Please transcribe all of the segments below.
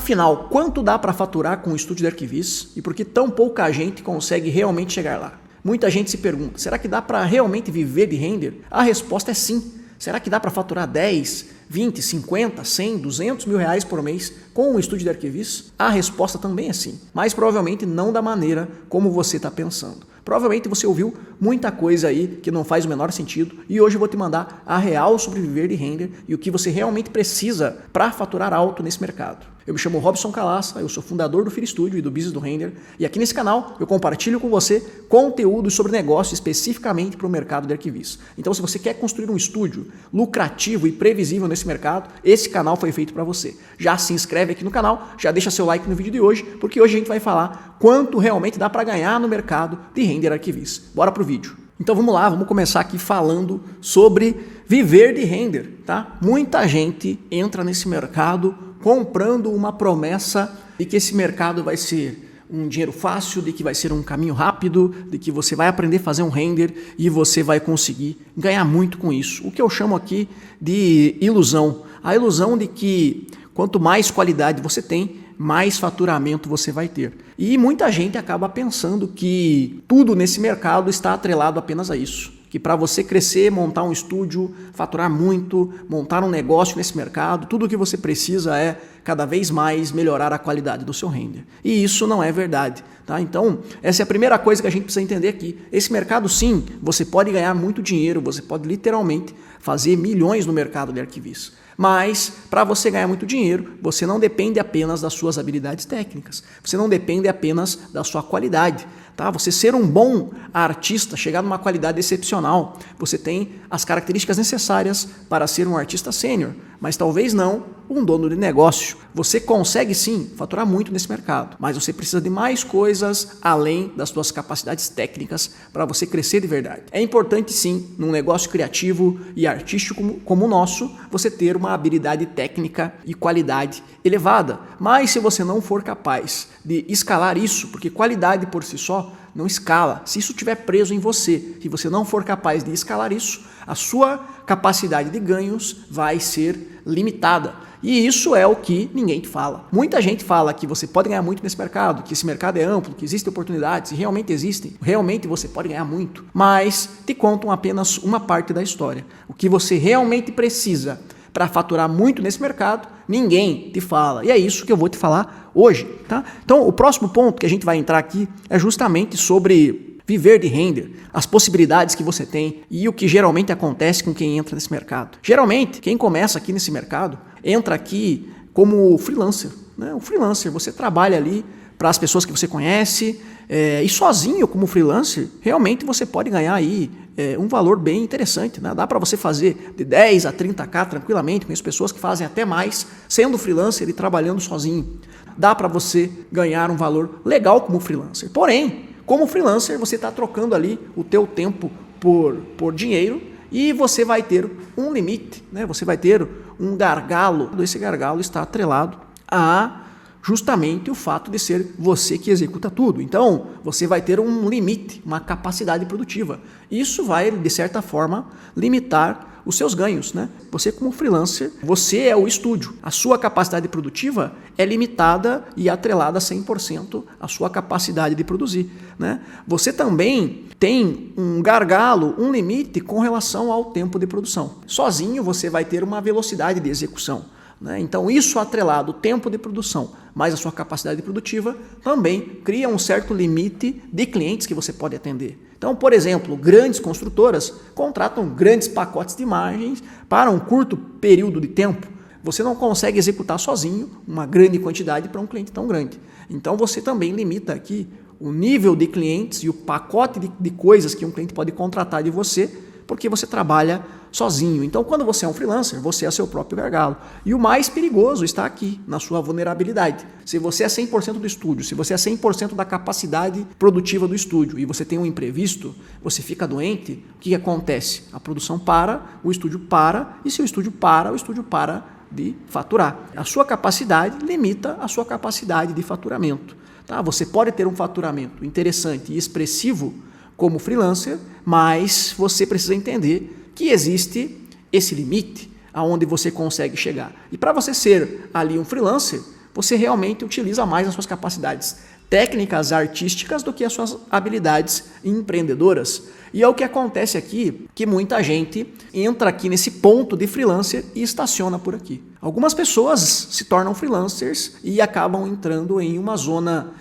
Afinal, quanto dá para faturar com o estúdio de arquivis e por que tão pouca gente consegue realmente chegar lá? Muita gente se pergunta, será que dá para realmente viver de render? A resposta é sim. Será que dá para faturar 10, 20, 50, 100, 200 mil reais por mês com o estúdio de arquivis? A resposta também é sim, mas provavelmente não da maneira como você está pensando. Provavelmente você ouviu muita coisa aí que não faz o menor sentido e hoje eu vou te mandar a real sobre viver de render e o que você realmente precisa para faturar alto nesse mercado. Eu me chamo Robson Calaça, eu sou fundador do Fear Studio e do Business do Render e aqui nesse canal eu compartilho com você conteúdo sobre negócio especificamente para o mercado de arquivis. Então se você quer construir um estúdio lucrativo e previsível nesse mercado, esse canal foi feito para você. Já se inscreve aqui no canal, já deixa seu like no vídeo de hoje, porque hoje a gente vai falar quanto realmente dá para ganhar no mercado de render arquivis. Bora pro vídeo. Então vamos lá, vamos começar aqui falando sobre viver de render, tá? Muita gente entra nesse mercado comprando uma promessa de que esse mercado vai ser um dinheiro fácil, de que vai ser um caminho rápido, de que você vai aprender a fazer um render e você vai conseguir ganhar muito com isso. O que eu chamo aqui de ilusão. A ilusão de que quanto mais qualidade você tem, mais faturamento você vai ter. E muita gente acaba pensando que tudo nesse mercado está atrelado apenas a isso. Que para você crescer, montar um estúdio, faturar muito, montar um negócio nesse mercado, tudo o que você precisa é cada vez mais melhorar a qualidade do seu render. E isso não é verdade. Tá? Então, essa é a primeira coisa que a gente precisa entender aqui. Esse mercado, sim, você pode ganhar muito dinheiro, você pode literalmente fazer milhões no mercado de arquivis. Mas, para você ganhar muito dinheiro, você não depende apenas das suas habilidades técnicas. Você não depende apenas da sua qualidade. Tá? Você ser um bom artista, chegar numa qualidade excepcional, você tem as características necessárias para ser um artista sênior, mas talvez não um dono de negócio. Você consegue sim faturar muito nesse mercado, mas você precisa de mais coisas além das suas capacidades técnicas para você crescer de verdade. É importante sim, num negócio criativo e artístico como o nosso, você ter uma habilidade técnica e qualidade elevada, mas se você não for capaz de escalar isso, porque qualidade por si só não escala. Se isso estiver preso em você, se você não for capaz de escalar isso, a sua capacidade de ganhos vai ser limitada. E isso é o que ninguém te fala. Muita gente fala que você pode ganhar muito nesse mercado, que esse mercado é amplo, que existem oportunidades, e realmente existem. Realmente você pode ganhar muito, mas te contam apenas uma parte da história. O que você realmente precisa para faturar muito nesse mercado, ninguém te fala. E é isso que eu vou te falar hoje. Tá? Então, o próximo ponto que a gente vai entrar aqui é justamente sobre viver de render, as possibilidades que você tem e o que geralmente acontece com quem entra nesse mercado. Geralmente, quem começa aqui nesse mercado, entra aqui como freelancer. Né? Um freelancer, você trabalha ali para as pessoas que você conhece e sozinho como freelancer, realmente você pode ganhar aí um valor bem interessante. Né? Dá para você fazer de 10 a 30k tranquilamente, com as pessoas que fazem até mais, sendo freelancer e trabalhando sozinho. Dá para você ganhar um valor legal como freelancer. Porém, como freelancer, você está trocando ali o teu tempo por dinheiro e você vai ter um limite, né? Você vai ter um gargalo. Esse gargalo está atrelado a justamente o fato de ser você que executa tudo. Então, você vai ter um limite, uma capacidade produtiva. Isso vai, de certa forma, limitar os seus ganhos, né? Você como freelancer, você é o estúdio. A sua capacidade produtiva é limitada e atrelada a 100% à sua capacidade de produzir, né? Você também tem um gargalo, um limite com relação ao tempo de produção. Sozinho você vai ter uma velocidade de execução. Então isso atrelado ao tempo de produção, mais a sua capacidade produtiva, também cria um certo limite de clientes que você pode atender. Então, por exemplo, grandes construtoras contratam grandes pacotes de imagens para um curto período de tempo. Você não consegue executar sozinho uma grande quantidade para um cliente tão grande. Então você também limita aqui o nível de clientes e o pacote de coisas que um cliente pode contratar de você, porque você trabalha sozinho. Então, quando você é um freelancer, você é seu próprio gargalo. E o mais perigoso está aqui, na sua vulnerabilidade. Se você é 100% do estúdio, se você é 100% da capacidade produtiva do estúdio e você tem um imprevisto, você fica doente, o que acontece? A produção para, o estúdio para, e se o estúdio para de faturar. A sua capacidade limita a sua capacidade de faturamento. Tá? Você pode ter um faturamento interessante e expressivo como freelancer, mas você precisa entender que existe esse limite aonde você consegue chegar. E para você ser ali um freelancer, você realmente utiliza mais as suas capacidades técnicas, artísticas, do que as suas habilidades empreendedoras. E é o que acontece aqui, que muita gente entra aqui nesse ponto de freelancer e estaciona por aqui. Algumas pessoas se tornam freelancers e acabam entrando em uma zona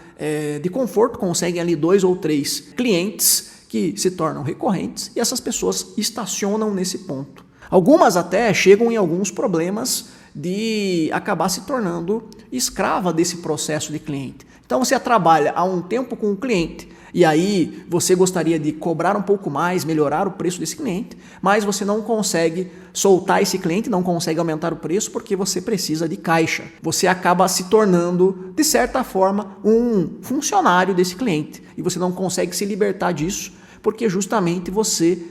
de conforto, conseguem ali 2 ou 3 clientes que se tornam recorrentes e essas pessoas estacionam nesse ponto. Algumas até chegam em alguns problemas de acabar se tornando escrava desse processo de cliente. Então você trabalha há um tempo com o cliente e aí você gostaria de cobrar um pouco mais, melhorar o preço desse cliente, mas você não consegue soltar esse cliente, não consegue aumentar o preço porque você precisa de caixa. Você acaba se tornando, de certa forma, um funcionário desse cliente e você não consegue se libertar disso porque justamente você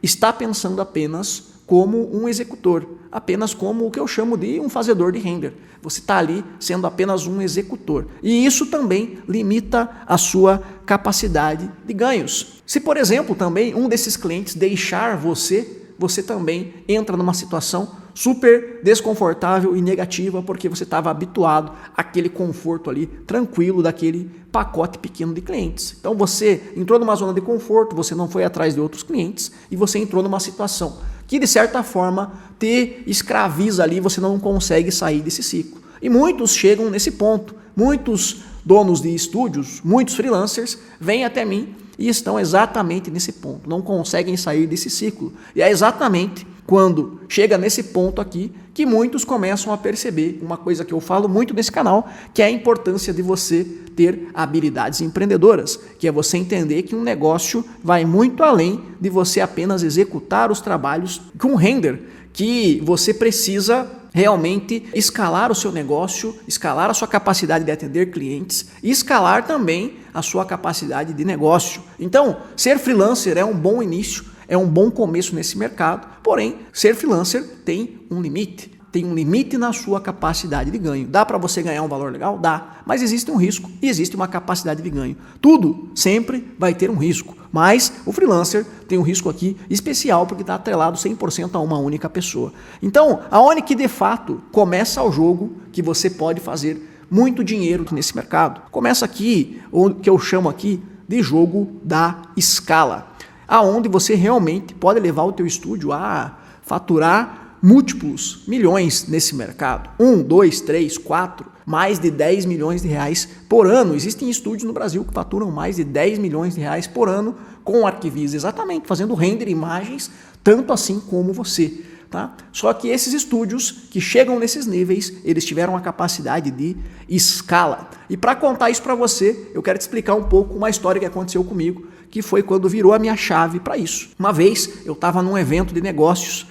está pensando apenas como um executor, apenas como o que eu chamo de um fazedor de render. Você está ali sendo apenas um executor. E isso também limita a sua capacidade de ganhos. Se, por exemplo, também um desses clientes deixar você também entra numa situação super desconfortável e negativa porque você estava habituado àquele conforto ali, tranquilo, daquele pacote pequeno de clientes. Então você entrou numa zona de conforto, você não foi atrás de outros clientes e você entrou numa situação que de certa forma te escraviza ali, você não consegue sair desse ciclo. E muitos chegam nesse ponto, muitos donos de estúdios, muitos freelancers vêm até mim e estão exatamente nesse ponto, não conseguem sair desse ciclo. E é exatamente quando chega nesse ponto aqui que muitos começam a perceber uma coisa que eu falo muito nesse canal, que é a importância de você ter habilidades empreendedoras, que é você entender que um negócio vai muito além de você apenas executar os trabalhos com render, que você precisa realmente escalar o seu negócio, escalar a sua capacidade de atender clientes e escalar também a sua capacidade de negócio. Então, ser freelancer é um bom início, é um bom começo nesse mercado, porém, ser freelancer tem um limite. Tem um limite na sua capacidade de ganho. Dá para você ganhar um valor legal? Dá. Mas existe um risco e existe uma capacidade de ganho. Tudo sempre vai ter um risco. Mas o freelancer tem um risco aqui especial porque está atrelado 100% a uma única pessoa. Então, aonde que de fato começa o jogo que você pode fazer muito dinheiro nesse mercado? Começa aqui, o que eu chamo aqui de jogo da escala. Aonde você realmente pode levar o teu estúdio a faturar múltiplos milhões nesse mercado. 1, 2, 3, 4, mais de 10 milhões de reais por ano. Existem estúdios no Brasil que faturam mais de 10 milhões de reais por ano com Archviz, exatamente, fazendo render imagens, tanto assim como você. Tá? Só que esses estúdios que chegam nesses níveis, eles tiveram a capacidade de escala. E para contar isso para você, eu quero te explicar um pouco uma história que aconteceu comigo, que foi quando virou a minha chave para isso. Uma vez eu estava num evento de negócios,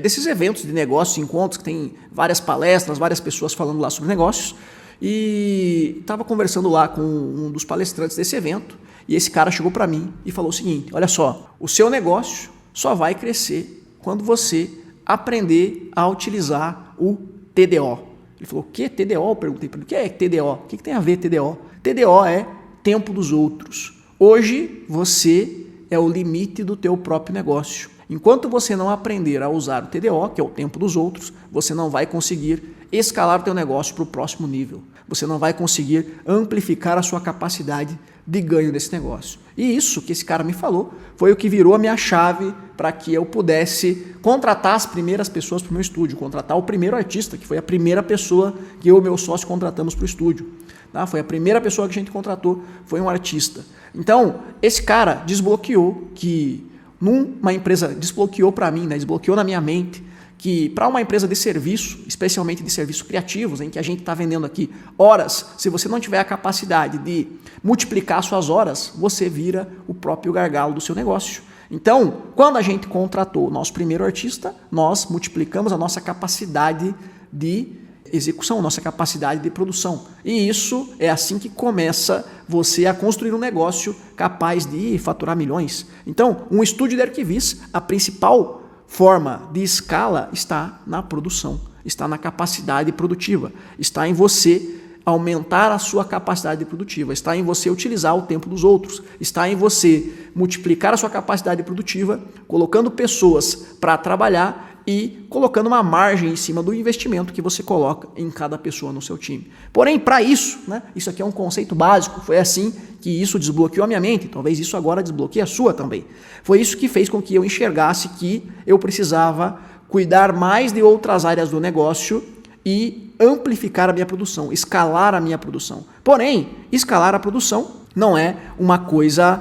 desses eventos de negócios, encontros que tem várias palestras, várias pessoas falando lá sobre negócios, e estava conversando lá com um dos palestrantes desse evento, e esse cara chegou para mim e falou o seguinte: olha só, o seu negócio só vai crescer quando você aprender a utilizar o TDO. Ele falou: o que? TDO? Eu perguntei para ele: o que é TDO? O que tem a ver TDO? TDO é tempo dos outros. Hoje você é o limite do teu próprio negócio. Enquanto você não aprender a usar o TDO, que é o tempo dos outros, você não vai conseguir escalar o teu negócio para o próximo nível. Você não vai conseguir amplificar a sua capacidade de ganho desse negócio. E isso que esse cara me falou foi o que virou a minha chave para que eu pudesse contratar as primeiras pessoas para o meu estúdio, contratar o primeiro artista, que foi a primeira pessoa que eu e meu sócio contratamos para o estúdio. Tá? Foi a primeira pessoa que a gente contratou, foi um artista. Então, esse cara desbloqueou que numa empresa, desbloqueou para mim, né, desbloqueou na minha mente que para uma empresa de serviço, especialmente de serviços criativos, em que a gente está vendendo aqui horas, se você não tiver a capacidade de multiplicar suas horas, você vira o próprio gargalo do seu negócio. Então, quando a gente contratou o nosso primeiro artista, nós multiplicamos a nossa capacidade de execução, nossa capacidade de produção. E isso é assim que começa você a construir um negócio capaz de faturar milhões. Então, um estúdio de Archviz, a principal forma de escala está na produção, está na capacidade produtiva, está em você aumentar a sua capacidade produtiva, está em você utilizar o tempo dos outros, está em você multiplicar a sua capacidade produtiva, colocando pessoas para trabalhar e colocando uma margem em cima do investimento que você coloca em cada pessoa no seu time. Porém, para isso, né, isso aqui é um conceito básico, foi assim que isso desbloqueou a minha mente, talvez isso agora desbloqueie a sua também. Foi isso que fez com que eu enxergasse que eu precisava cuidar mais de outras áreas do negócio e amplificar a minha produção, escalar a minha produção. Porém, escalar a produção não é uma coisa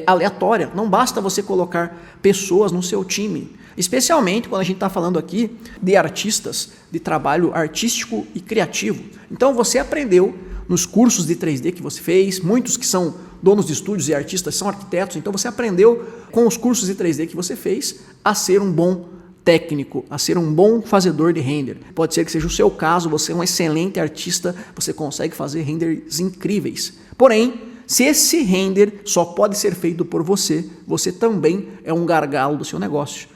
aleatória, não basta você colocar pessoas no seu time. Especialmente quando a gente está falando aqui de artistas, de trabalho artístico e criativo. Então você aprendeu nos cursos de 3D que você fez, muitos que são donos de estúdios e artistas são arquitetos, então você aprendeu com os cursos de 3D que você fez a ser um bom técnico, a ser um bom fazedor de render. Pode ser que seja o seu caso, você é um excelente artista, você consegue fazer renders incríveis. Porém, se esse render só pode ser feito por você, você também é um gargalo do seu negócio.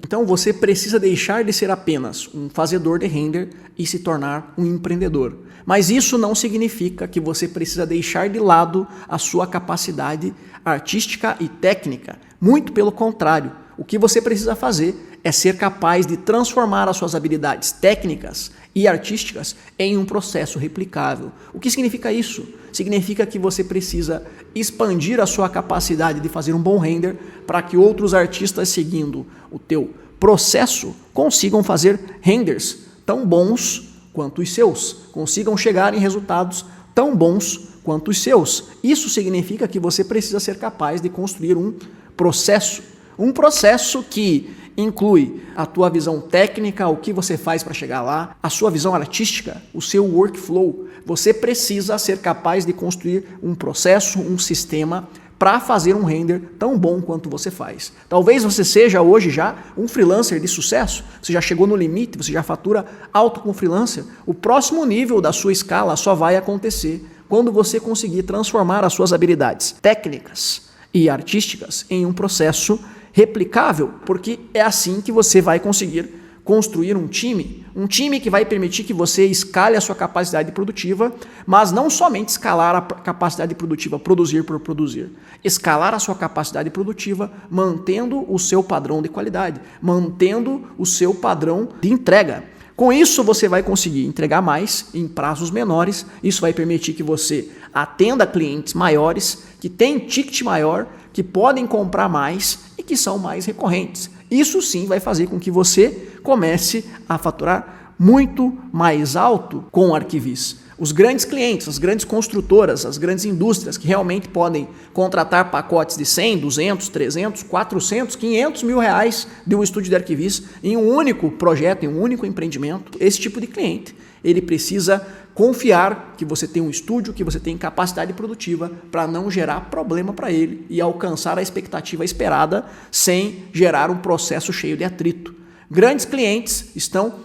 Então você precisa deixar de ser apenas um fazedor de render e se tornar um empreendedor. Mas isso não significa que você precisa deixar de lado a sua capacidade artística e técnica. Muito pelo contrário, o que você precisa fazer é ser capaz de transformar as suas habilidades técnicas e artísticas em um processo replicável. O que significa isso? Significa que você precisa expandir a sua capacidade de fazer um bom render para que outros artistas seguindo o teu processo consigam fazer renders tão bons quanto os seus, consigam chegar em resultados tão bons quanto os seus. Isso significa que você precisa ser capaz de construir um processo que inclui a tua visão técnica, o que você faz para chegar lá, a sua visão artística, o seu workflow. Você precisa ser capaz de construir um processo, um sistema para fazer um render tão bom quanto você faz. Talvez você seja hoje já um freelancer de sucesso, você já chegou no limite, você já fatura alto com freelancer. O próximo nível da sua escala só vai acontecer quando você conseguir transformar as suas habilidades técnicas e artísticas em um processo replicável, porque é assim que você vai conseguir construir um time que vai permitir que você escale a sua capacidade produtiva, mas não somente escalar a capacidade produtiva, produzir por produzir, escalar a sua capacidade produtiva mantendo o seu padrão de qualidade, mantendo o seu padrão de entrega. Com isso, você vai conseguir entregar mais em prazos menores. Isso vai permitir que você atenda clientes maiores, que têm ticket maior, que podem comprar mais e que são mais recorrentes. Isso sim vai fazer com que você comece a faturar muito mais alto com o Arquivis. Os grandes clientes, as grandes construtoras, as grandes indústrias que realmente podem contratar pacotes de 100, 200, 300, 400, 500 mil reais de um estúdio de Arquivis em um único projeto, em um único empreendimento, esse tipo de cliente, ele precisa confiar que você tem um estúdio, que você tem capacidade produtiva para não gerar problema para ele e alcançar a expectativa esperada sem gerar um processo cheio de atrito. Grandes clientes estão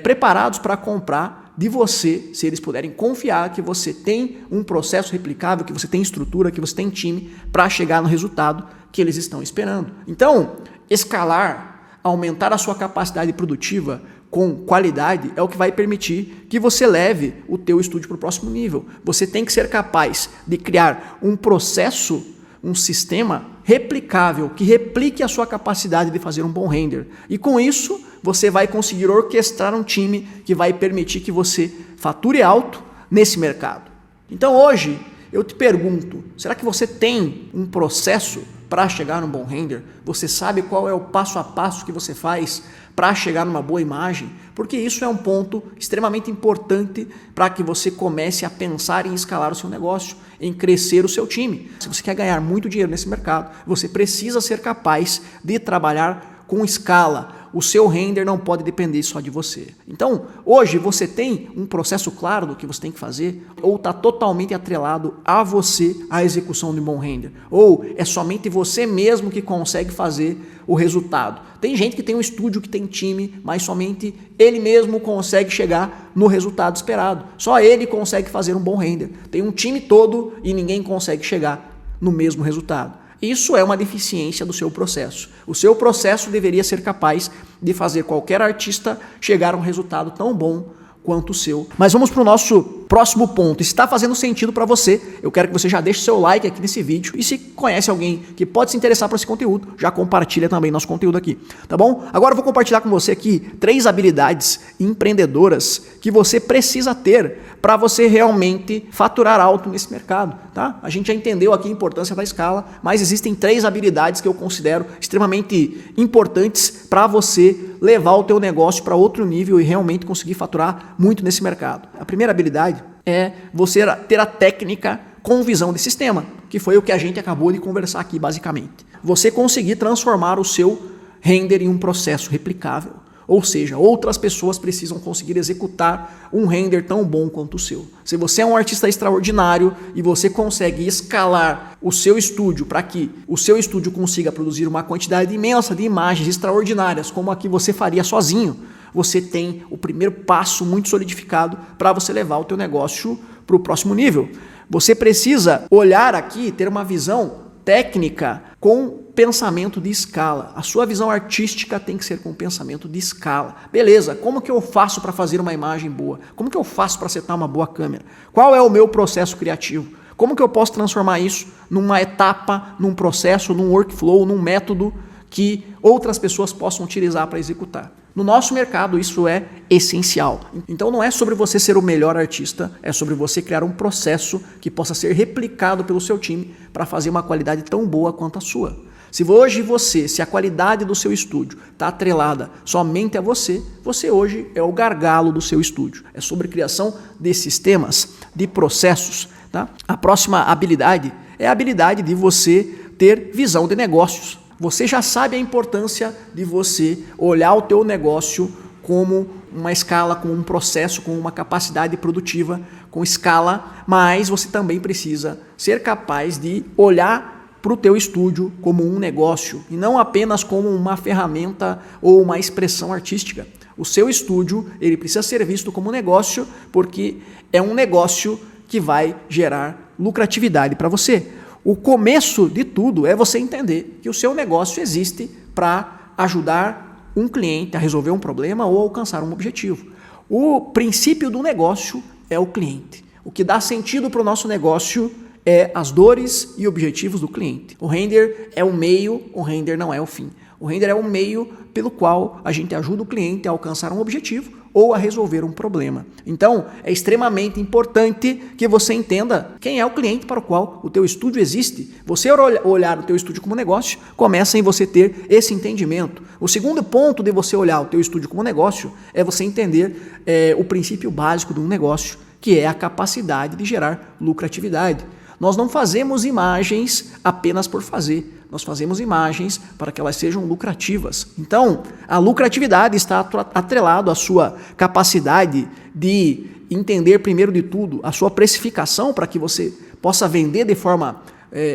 preparados para comprar de você, se eles puderem confiar que você tem um processo replicável, que você tem estrutura, que você tem time para chegar no resultado que eles estão esperando. Então, escalar, aumentar a sua capacidade produtiva com qualidade é o que vai permitir que você leve o teu estúdio para o próximo nível. Você tem que ser capaz de criar um processo, um sistema replicável, que replique a sua capacidade de fazer um bom render. E com isso, você vai conseguir orquestrar um time que vai permitir que você fature alto nesse mercado. Então hoje, eu te pergunto, será que você tem um processo para chegar num bom render? Você sabe qual é o passo a passo que você faz para chegar numa boa imagem? Porque isso é um ponto extremamente importante para que você comece a pensar em escalar o seu negócio, em crescer o seu time. Se você quer ganhar muito dinheiro nesse mercado, você precisa ser capaz de trabalhar com escala. O seu render não pode depender só de você. Então, hoje você tem um processo claro do que você tem que fazer ou está totalmente atrelado a você a execução de um bom render? Ou é somente você mesmo que consegue fazer o resultado? Tem gente que tem um estúdio, que tem time, mas somente ele mesmo consegue chegar no resultado esperado. Só ele consegue fazer um bom render. Tem um time todo e ninguém consegue chegar no mesmo resultado. Isso é uma deficiência do seu processo. O seu processo deveria ser capaz de fazer qualquer artista chegar a um resultado tão bom quanto o seu. Mas vamos para o nosso próximo ponto. Se está fazendo sentido para você, eu quero que você já deixe seu like aqui nesse vídeo. E se conhece alguém que pode se interessar por esse conteúdo, já compartilha também nosso conteúdo aqui, tá bom? Agora eu vou compartilhar com você aqui 3 habilidades empreendedoras que você precisa ter para você realmente faturar alto nesse mercado, tá? A gente já entendeu aqui a importância da escala, mas existem 3 habilidades que eu considero extremamente importantes para você levar o teu negócio para outro nível e realmente conseguir faturar muito nesse mercado. A primeira habilidade é você ter a técnica com visão de sistema, que foi o que a gente acabou de conversar aqui basicamente. Você conseguir transformar o seu render em um processo replicável. Ou seja, outras pessoas precisam conseguir executar um render tão bom quanto o seu. Se você é um artista extraordinário e você consegue escalar o seu estúdio para que o seu estúdio consiga produzir uma quantidade imensa de imagens extraordinárias, como a que você faria sozinho, você tem o primeiro passo muito solidificado para você levar o teu negócio para o próximo nível. Você precisa olhar aqui, ter uma visão técnica com pensamento de escala. A sua visão artística tem que ser com pensamento de escala. Beleza, como que eu faço para fazer uma imagem boa? Como que eu faço para setar uma boa câmera? Qual é o meu processo criativo? Como que eu posso transformar isso numa etapa, num processo, num workflow, num método que outras pessoas possam utilizar para executar? No nosso mercado, isso é essencial. Então, não é sobre você ser o melhor artista, é sobre você criar um processo que possa ser replicado pelo seu time para fazer uma qualidade tão boa quanto a sua. Se a qualidade do seu estúdio está atrelada somente a você, você hoje é o gargalo do seu estúdio. É sobre criação de sistemas, de processos. Tá? A próxima habilidade é a habilidade de você ter visão de negócios. Você já sabe a importância de você olhar o teu negócio como uma escala, como um processo, com uma capacidade produtiva, com escala, mas você também precisa ser capaz de olhar para o teu estúdio como um negócio e não apenas como uma ferramenta ou uma expressão artística. O seu estúdio, ele precisa ser visto como um negócio porque é um negócio que vai gerar lucratividade para você. O começo de tudo é você entender que o seu negócio existe para ajudar um cliente a resolver um problema ou alcançar um objetivo. O princípio do negócio é o cliente. O que dá sentido para o nosso negócio é as dores e objetivos do cliente. O render é o meio, o render não é o fim. O render é o meio pelo qual a gente ajuda o cliente a alcançar um objetivo ou a resolver um problema. Então, é extremamente importante que você entenda quem é o cliente para o qual o teu estúdio existe. Você olhar o teu estúdio como negócio, começa em você ter esse entendimento. O segundo ponto de você olhar o teu estúdio como negócio é você entender o princípio básico de um negócio, que é a capacidade de gerar lucratividade. Nós não fazemos imagens apenas por fazer. Nós fazemos imagens para que elas sejam lucrativas. Então, a lucratividade está atrelado à sua capacidade de entender, primeiro de tudo, a sua precificação para que você possa vender de forma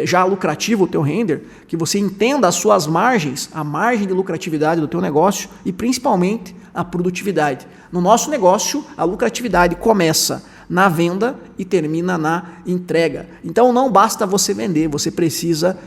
já lucrativa o teu render, que você entenda as suas margens, a margem de lucratividade do teu negócio e principalmente a produtividade. No nosso negócio, a lucratividade começa na venda e termina na entrega. Então não basta você vender, você precisa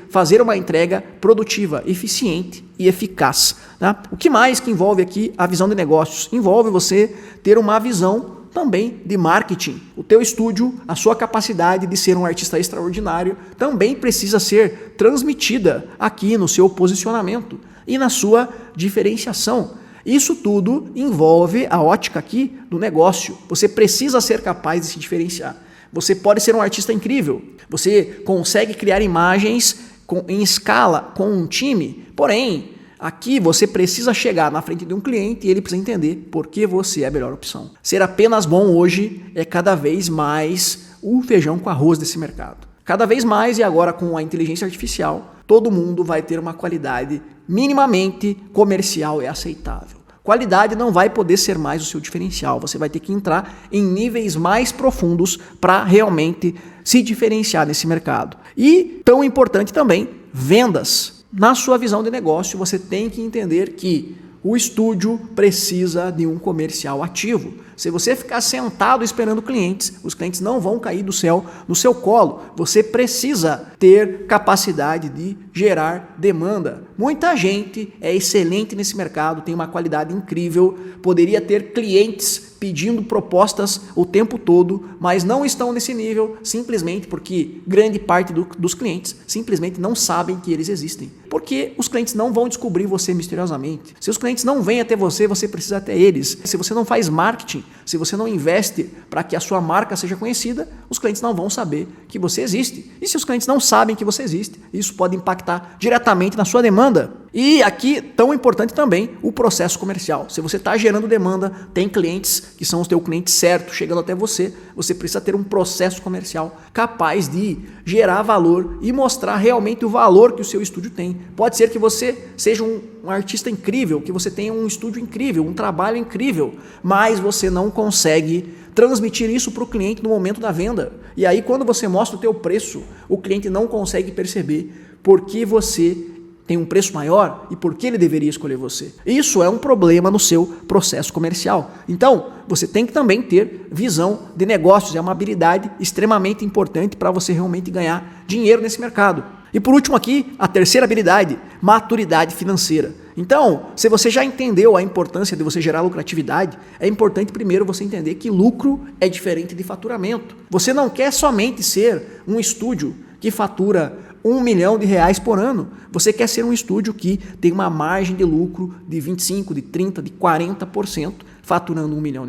fazer uma entrega produtiva, eficiente e eficaz. Tá? O que mais que envolve aqui a visão de negócios? Envolve você ter uma visão também de marketing. O teu estúdio, a sua capacidade de ser um artista extraordinário também precisa ser transmitida aqui no seu posicionamento e na sua diferenciação. Isso tudo envolve a ótica aqui do negócio. Você precisa ser capaz de se diferenciar. Você pode ser um artista incrível. Você consegue criar imagens em escala com um time. Porém, aqui você precisa chegar na frente de um cliente e ele precisa entender por que você é a melhor opção. Ser apenas bom hoje é cada vez mais o feijão com arroz desse mercado. Cada vez mais, e agora com a inteligência artificial, todo mundo vai ter uma qualidade minimamente comercial e aceitável. Qualidade não vai poder ser mais o seu diferencial. Você vai ter que entrar em níveis mais profundos para realmente se diferenciar nesse mercado. E, tão importante também, vendas. Na sua visão de negócio, você tem que entender que o estúdio precisa de um comercial ativo. Se você ficar sentado esperando clientes, os clientes não vão cair do céu no seu colo. Você precisa ter capacidade de gerar demanda. Muita gente é excelente nesse mercado, tem uma qualidade incrível, poderia ter clientes pedindo propostas o tempo todo, mas não estão nesse nível simplesmente porque grande parte dos clientes simplesmente não sabem que eles existem. Porque os clientes não vão descobrir você misteriosamente. Se os clientes não vêm até você, você precisa até eles. Se você não faz marketing, se você não investe para que a sua marca seja conhecida, os clientes não vão saber que você existe. E se os clientes não sabem que você existe, isso pode impactar diretamente na sua demanda. E aqui, tão importante também, o processo comercial. Se você está gerando demanda, tem clientes que são os teus clientes certos chegando até você, você precisa ter um processo comercial capaz de gerar valor e mostrar realmente o valor que o seu estúdio tem. Pode ser que você seja um artista incrível, que você tenha um estúdio incrível, um trabalho incrível, mas você não consegue transmitir isso para o cliente no momento da venda. E aí, quando você mostra o teu preço, o cliente não consegue perceber por que você tem um preço maior e por que ele deveria escolher você. Isso é um problema no seu processo comercial. Então, você tem que também ter visão de negócios. É uma habilidade extremamente importante para você realmente ganhar dinheiro nesse mercado. E por último aqui, a terceira habilidade, maturidade financeira. Então, se você já entendeu a importância de você gerar lucratividade, é importante primeiro você entender que lucro é diferente de faturamento. Você não quer somente ser um estúdio que fatura R$1 milhão por ano. Você quer ser um estúdio que tem uma margem de lucro de 25%, de 30%, de 40%, faturando R$1 milhão.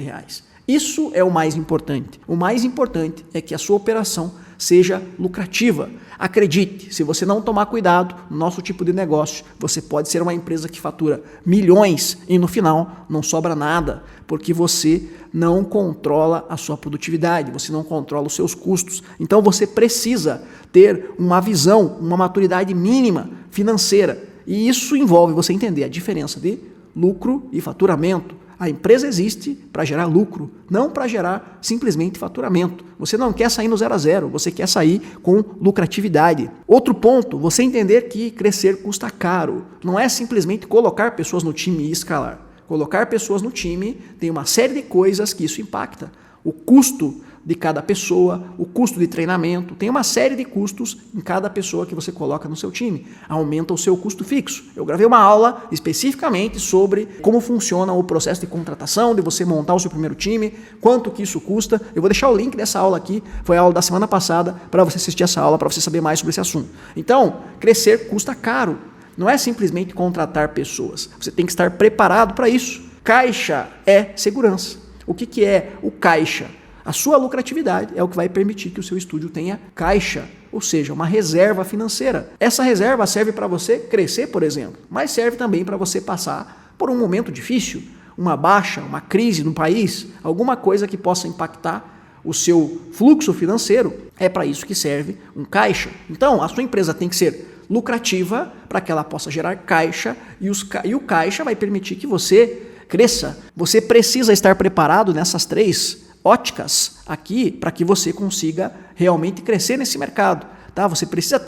Isso é o mais importante. O mais importante é que a sua operação seja lucrativa. Acredite, se você não tomar cuidado no nosso tipo de negócio, você pode ser uma empresa que fatura milhões e no final não sobra nada, porque você não controla a sua produtividade, você não controla os seus custos. Então você precisa ter uma visão, uma maturidade mínima financeira. E isso envolve você entender a diferença de lucro e faturamento. A empresa existe para gerar lucro, não para gerar simplesmente faturamento. Você não quer sair no 0 a 0, você quer sair com lucratividade. Outro ponto, você entender que crescer custa caro. Não é simplesmente colocar pessoas no time e escalar. Colocar pessoas no time tem uma série de coisas que isso impacta. O custo de cada pessoa, o custo de treinamento, tem uma série de custos em cada pessoa que você coloca no seu time. Aumenta o seu custo fixo. Eu gravei uma aula especificamente sobre como funciona o processo de contratação, de você montar o seu primeiro time, quanto que isso custa. Eu vou deixar o link dessa aula aqui, foi a aula da semana passada, para você assistir essa aula, para você saber mais sobre esse assunto. Então, crescer custa caro. Não é simplesmente contratar pessoas. Você tem que estar preparado para isso. Caixa é segurança. O que é o caixa? A sua lucratividade é o que vai permitir que o seu estúdio tenha caixa, ou seja, uma reserva financeira. Essa reserva serve para você crescer, por exemplo, mas serve também para você passar por um momento difícil, uma baixa, uma crise no país, alguma coisa que possa impactar o seu fluxo financeiro. É para isso que serve um caixa. Então, a sua empresa tem que ser lucrativa para que ela possa gerar caixa e o caixa vai permitir que você cresça. Você precisa estar preparado nessas três óticas aqui para que você consiga realmente crescer nesse mercado. Tá? Você precisa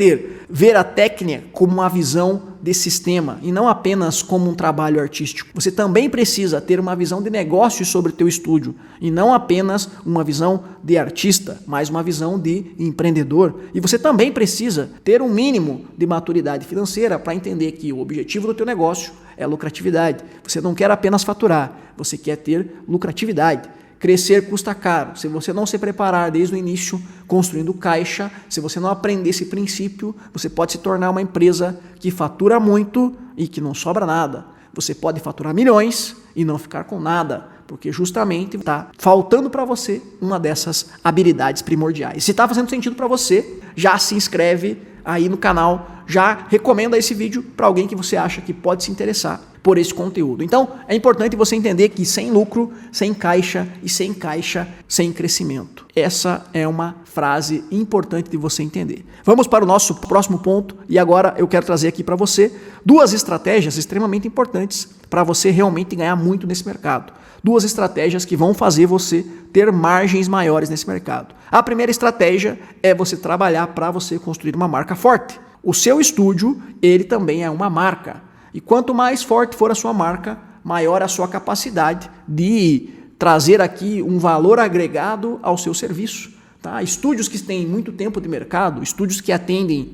ver a técnica como uma visão de sistema e não apenas como um trabalho artístico. Você também precisa ter uma visão de negócio sobre o teu estúdio e não apenas uma visão de artista, mas uma visão de empreendedor. E você também precisa ter um mínimo de maturidade financeira para entender que o objetivo do teu negócio é lucratividade. Você não quer apenas faturar, você quer ter lucratividade. Crescer custa caro. Se você não se preparar desde o início, construindo caixa, se você não aprender esse princípio, você pode se tornar uma empresa que fatura muito e que não sobra nada. Você pode faturar milhões e não ficar com nada, porque justamente está faltando para você uma dessas habilidades primordiais. Se está fazendo sentido para você, já se inscreve aí no canal, já recomenda esse vídeo para alguém que você acha que pode se interessar por esse conteúdo. Então, é importante você entender que sem lucro, sem caixa e sem caixa, sem crescimento. Essa é uma frase importante de você entender. Vamos para o nosso próximo ponto e agora eu quero trazer aqui para você duas estratégias extremamente importantes para você realmente ganhar muito nesse mercado. Duas estratégias que vão fazer você ter margens maiores nesse mercado. A primeira estratégia é você trabalhar para você construir uma marca forte. O seu estúdio, ele também é uma marca. E quanto mais forte for a sua marca, maior a sua capacidade de trazer aqui um valor agregado ao seu serviço. Tá? Estúdios que têm muito tempo de mercado, estúdios que atendem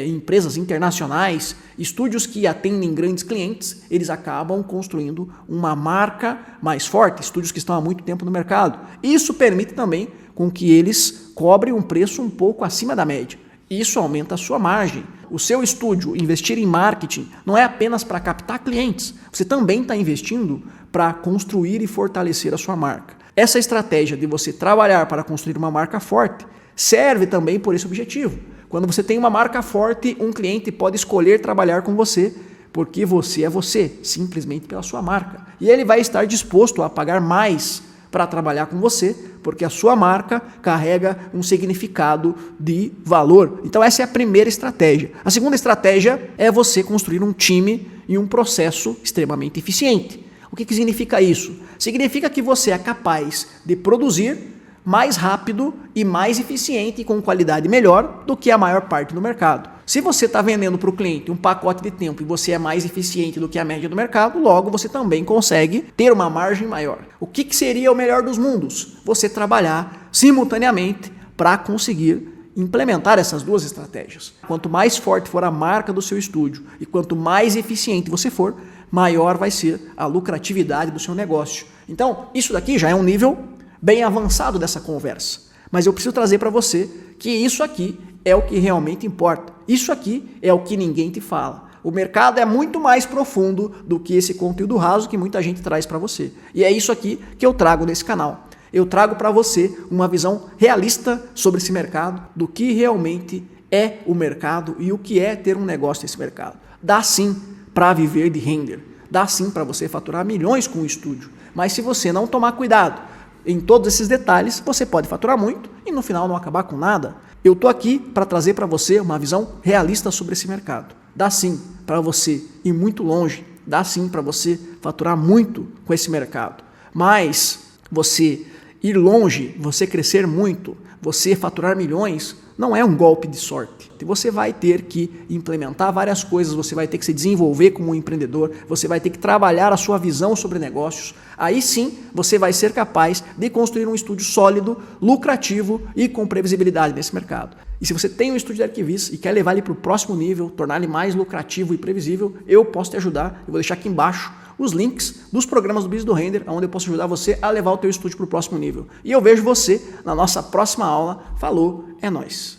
empresas internacionais, estúdios que atendem grandes clientes, eles acabam construindo uma marca mais forte, estúdios que estão há muito tempo no mercado. Isso permite também com que eles cobrem um preço um pouco acima da média. Isso aumenta a sua margem. O seu estúdio investir em marketing não é apenas para captar clientes, você também está investindo para construir e fortalecer a sua marca. Essa estratégia de você trabalhar para construir uma marca forte serve também por esse objetivo. Quando você tem uma marca forte, um cliente pode escolher trabalhar com você porque você é você, simplesmente pela sua marca. E ele vai estar disposto a pagar mais para trabalhar com você, porque a sua marca carrega um significado de valor. Então essa é a primeira estratégia. A segunda estratégia é você construir um time e um processo extremamente eficiente. O que significa isso? Significa que você é capaz de produzir mais rápido e mais eficiente e com qualidade melhor do que a maior parte do mercado. Se você está vendendo para o cliente um pacote de tempo e você é mais eficiente do que a média do mercado, logo você também consegue ter uma margem maior. O que seria o melhor dos mundos? Você trabalhar simultaneamente para conseguir implementar essas duas estratégias. Quanto mais forte for a marca do seu estúdio e quanto mais eficiente você for, maior vai ser a lucratividade do seu negócio. Então, isso daqui já é um nível bem avançado dessa conversa. Mas eu preciso trazer para você que isso aqui é o que realmente importa. Isso aqui é o que ninguém te fala. O mercado é muito mais profundo do que esse conteúdo raso que muita gente traz para você. E é isso aqui que eu trago nesse canal. Eu trago para você uma visão realista sobre esse mercado, do que realmente é o mercado e o que é ter um negócio nesse mercado. Dá sim para viver de render. Dá sim para você faturar milhões com o estúdio. Mas se você não tomar cuidado em todos esses detalhes, você pode faturar muito e no final não acabar com nada. Eu estou aqui para trazer para você uma visão realista sobre esse mercado. Dá sim para você ir muito longe, dá sim para você faturar muito com esse mercado. Mas você ir longe, você crescer muito, você faturar milhões, não é um golpe de sorte. Você vai ter que implementar várias coisas, você vai ter que se desenvolver como um empreendedor, você vai ter que trabalhar a sua visão sobre negócios. Aí sim, você vai ser capaz de construir um estúdio sólido, lucrativo e com previsibilidade nesse mercado. E se você tem um estúdio de arquivistas e quer levar ele para o próximo nível, tornar ele mais lucrativo e previsível, eu posso te ajudar. Eu vou deixar aqui embaixo os links dos programas do Business do Render, onde eu posso ajudar você a levar o teu estúdio para o próximo nível. E eu vejo você na nossa próxima aula. Falou, é nóis!